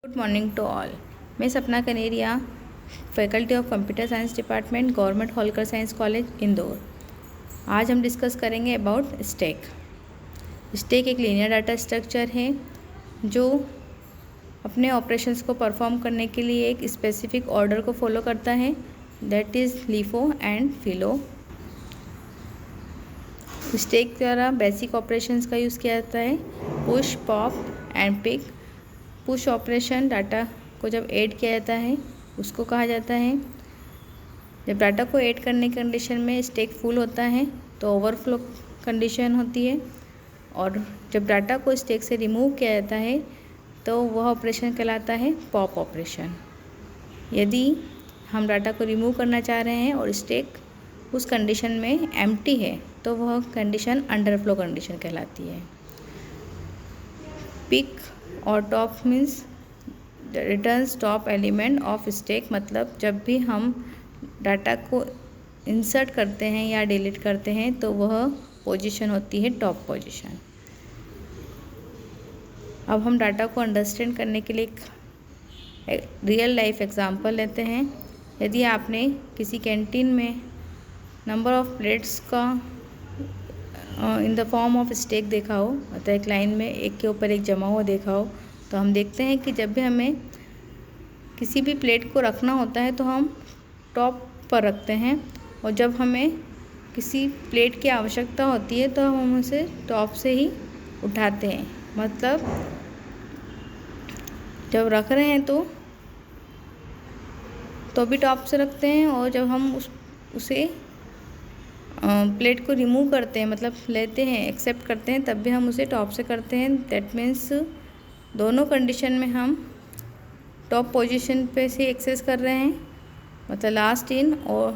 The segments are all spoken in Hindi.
Good morning to all. मैं Sapna Kaneria, faculty of computer science department, government Holkar science college, Indore. आज हम डिस्कस करेंगे अबाउट स्टैक। स्टैक एक लीनियर डाटा स्ट्रक्चर है जो अपने ऑपरेशंस को परफॉर्म करने के लिए एक स्पेसिफिक ऑर्डर को फॉलो करता है, that is LIFO and FILO. Stack द्वारा बेसिक ऑपरेशंस का यूज़ किया जाता है, push, pop and peek. Push operation data को जब ऐड किया जाता है उसको कहा जाता है। जब डाटा को ऐड करने की कंडीशन में स्टैक फुल होता है तो ओवरफ्लो कंडीशन होती है, और जब डाटा को स्टैक से रिमूव किया जाता है तो वह ऑपरेशन कहलाता है पॉप ऑपरेशन। यदि हम डाटा को रिमूव करना चाह रहे हैं और स्टैक उस कंडीशन में एम्प्टी है तो वह कंडीशन अंडरफ्लो कंडीशन कहलाती है। पिक और top means returns top element of stack, मतलब जब भी हम डाटा को इंसर्ट करते हैं या डिलीट करते हैं तो वह पोजीशन होती है टॉप पोजीशन। अब हम डाटा को अंडरस्टैंड करने के लिए एक रियल लाइफ एग्जांपल लेते हैं। यदि आपने किसी कैंटीन में नंबर ऑफ प्लेट्स का in the form of stack देखा हो, मतलब एक लाइन में एक के ऊपर एक जमा हुआ देखा हो, तो हम देखते हैं कि जब भी हमें किसी भी प्लेट को रखना होता है तो हम टॉप पर रखते हैं, और जब हमें किसी प्लेट की आवश्यकता होती है तो हम उसे टॉप से ही उठाते हैं। मतलब जब रख रहे हैं तो भी टॉप से रखते हैं, और जब हम उसे प्लेट को रिमूव करते हैं, मतलब लेते हैं, एक्सेप्ट करते हैं, तब भी हम उसे टॉप से करते हैं। दैट मीन्स दोनों कंडीशन में हम टॉप पोजीशन पे से एक्सेस कर रहे हैं, मतलब लास्ट इन और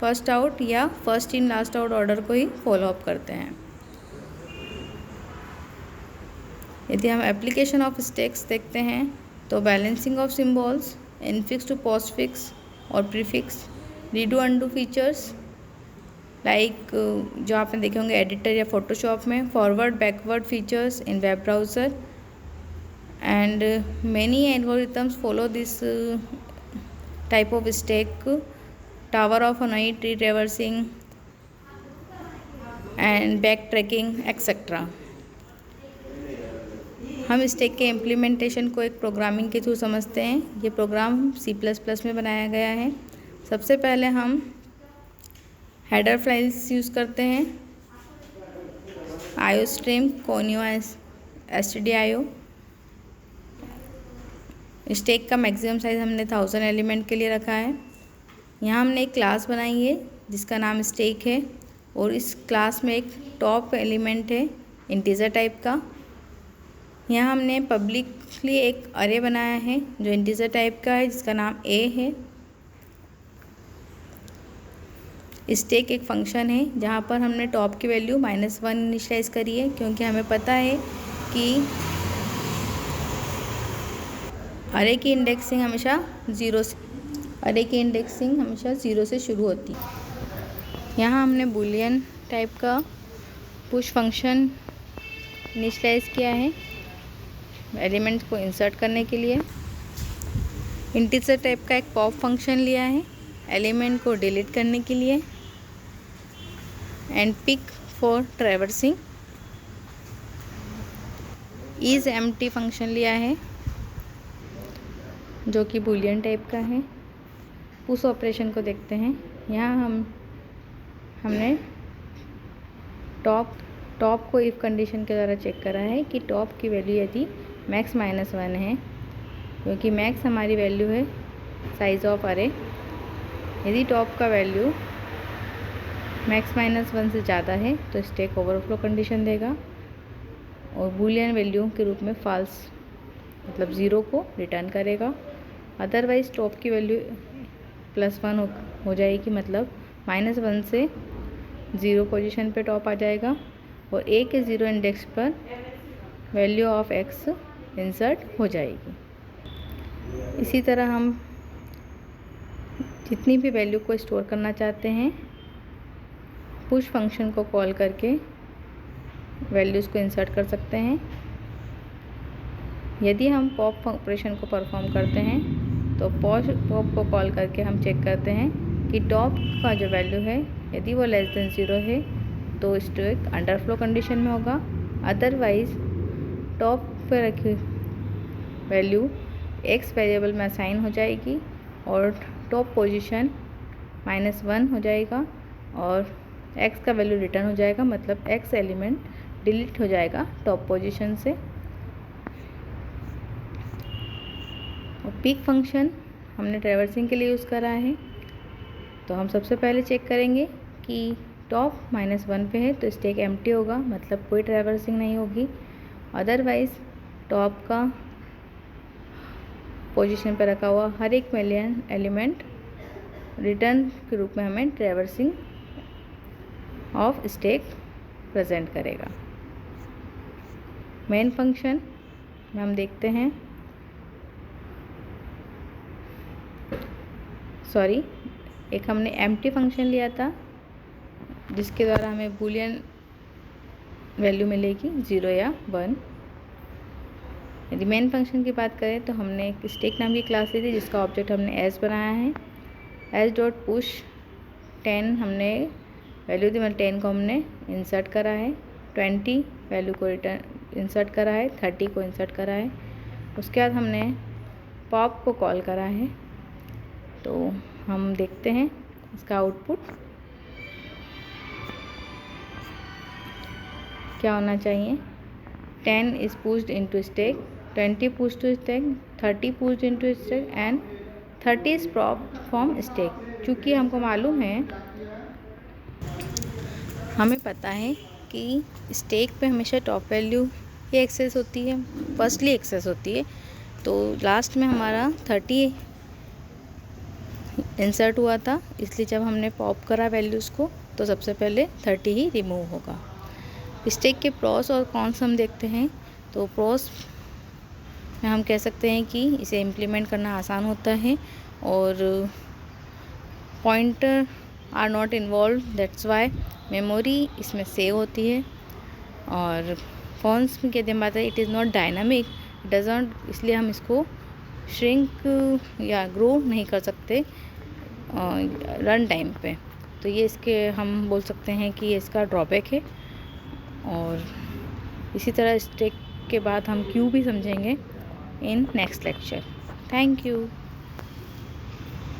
फर्स्ट आउट या first in last out order को ही फॉलो अप करते हैं। यदि हम एप्लीकेशन ऑफ स्टैक्स देखते हैं तो balancing of symbols, infix to postfix और prefix, redo undo features like जो आपने देखे होंगे एडिटर या फोटोशॉप में, forward backward features in web browser, and many algorithms follow this type of stack, tower of knight, retraversing and back tracking etcetera. हम स्टैक के इम्प्लीमेंटेशन को एक प्रोग्रामिंग के थ्रू समझते हैं। ये प्रोग्राम C++ में बनाया गया है। सबसे पहले हम हेडर फाइल्स यूज़ करते हैं, IOStream, Conio, stdio। स्टैक का मैक्सिमम साइज़ हमने 1000 एलिमेंट के लिए रखा है। यहाँ हमने एक क्लास बनाई है जिसका नाम स्टैक है, और इस क्लास में एक टॉप एलिमेंट है इंटीजर टाइप का। यहाँ हमने पब्लिकली एक अरे बनाया है जो इंटीजर टाइप का है जिसका नाम a है। स्टैक एक फंक्शन है जहाँ पर हमने टॉप की वैल्यू -1 इनिशियलाइज करी है, क्योंकि हमें पता है कि अरे की इंडेक्सिंग हमेशा ज़ीरो से शुरू होती है। यहाँ हमने बूलियन टाइप का पुश फंक्शन इनिशियलाइज किया है एलिमेंट्स को इंसर्ट करने के लिए। इंटीजर टाइप का एक पॉप फंक्शन लिया है एलिमेंट को डिलीट करने के लिए, and peek for traversing. Is empty function लिया है जो कि बूलियन टाइप का है। पुश ऑपरेशन को देखते हैं। यहाँ हमने टॉप को इफ़ कंडीशन के द्वारा चेक करा है कि टॉप की वैल्यू यदि मैक्स -1 है, क्योंकि मैक्स हमारी वैल्यू है साइज ऑफ अरे। यदि टॉप का वैल्यू मैक्स -1 से ज़्यादा है तो स्टैक ओवरफ्लो कंडीशन देगा, और बूलियन वैल्यू के रूप में फॉल्स मतलब 0 को रिटर्न करेगा। अदरवाइज़ टॉप की वैल्यू +1 हो जाएगी, मतलब -1 से 0 पोजीशन पे टॉप आ जाएगा, और a के 0 इंडेक्स पर वैल्यू ऑफ x इंसर्ट हो जाएगी। इसी तरह हम जितनी भी वैल्यू को स्टोर करना चाहते हैं पुश फंक्शन को कॉल करके वैल्यूज़ को इंसर्ट कर सकते हैं। यदि हम पॉप ऑपरेशन को परफॉर्म करते हैं तो पॉप को कॉल करके हम चेक करते हैं कि टॉप का जो वैल्यू है यदि वो लेस देन 0 है तो स्टैक अंडरफ्लो कंडीशन में होगा। अदरवाइज़ टॉप पर रखी वैल्यू एक्स वेरिएबल में असाइन हो जाएगी और टॉप पोजीशन -1 हो जाएगा और एक्स का वैल्यू रिटर्न हो जाएगा, मतलब एक्स एलिमेंट डिलीट हो जाएगा टॉप पोजीशन से। और पीक फंक्शन हमने ट्रैवर्सिंग के लिए यूज़ करा है, तो हम सबसे पहले चेक करेंगे कि टॉप -1 पे है तो स्टैक एम्प्टी होगा, मतलब कोई ट्रैवर्सिंग नहीं होगी। अदरवाइज़ टॉप का पोजीशन पर रखा हुआ हर एक एलिमेंट रिटर्न के रूप में हमें ट्रैवर्सिंग ऑफ स्टैक प्रेजेंट करेगा। मेन फंक्शन में हम देखते हैं, एक हमने एम्प्टी फंक्शन लिया था जिसके द्वारा हमें बूलियन वैल्यू मिलेगी 0 या 1। यदि मेन फंक्शन की बात करें तो हमने एक स्टैक नाम की क्लास ली थी जिसका ऑब्जेक्ट हमने एस बनाया है। एस डॉट पुश 10 हमने वैल्यू दी, मतलब 10 को हमने इंसर्ट करा है, 20 वैल्यू को रिटर्न इंसर्ट करा है, 30 को इंसर्ट करा है। उसके बाद हमने पॉप को कॉल करा है, तो हम देखते हैं इसका आउटपुट क्या होना चाहिए। 10 is pushed into stack, 20 pushed to stack, 30 pushed into stack and 30 is pop from stack. चूँकि हमको मालूम है, हमें पता है कि स्टैक पे हमेशा टॉप वैल्यू ही एक्सेस होती है, फर्स्टली एक्सेस होती है, तो लास्ट में हमारा 30 इंसर्ट हुआ था, इसलिए जब हमने पॉप करा वैल्यूज़ को तो सबसे पहले 30 ही रिमूव होगा। स्टैक के प्रोस और कॉन्स हम देखते हैं, तो प्रोस में हम कह सकते हैं कि इसे इम्प्लीमेंट करना आसान होता है और pointer are not involve, that's why memory इसमें सेव होती है। और कॉन्स में कहते हैं बात है, it is not dynamic, it doesn't, इसलिए हम इसको श्रिंक या ग्रो नहीं कर सकते रन टाइम पे, तो ये इसके हम बोल सकते हैं कि ये इसका ड्रॉबैक है। और इसी तरह स्टैक के बाद हम क्यू भी समझेंगे in next lecture. Thank you.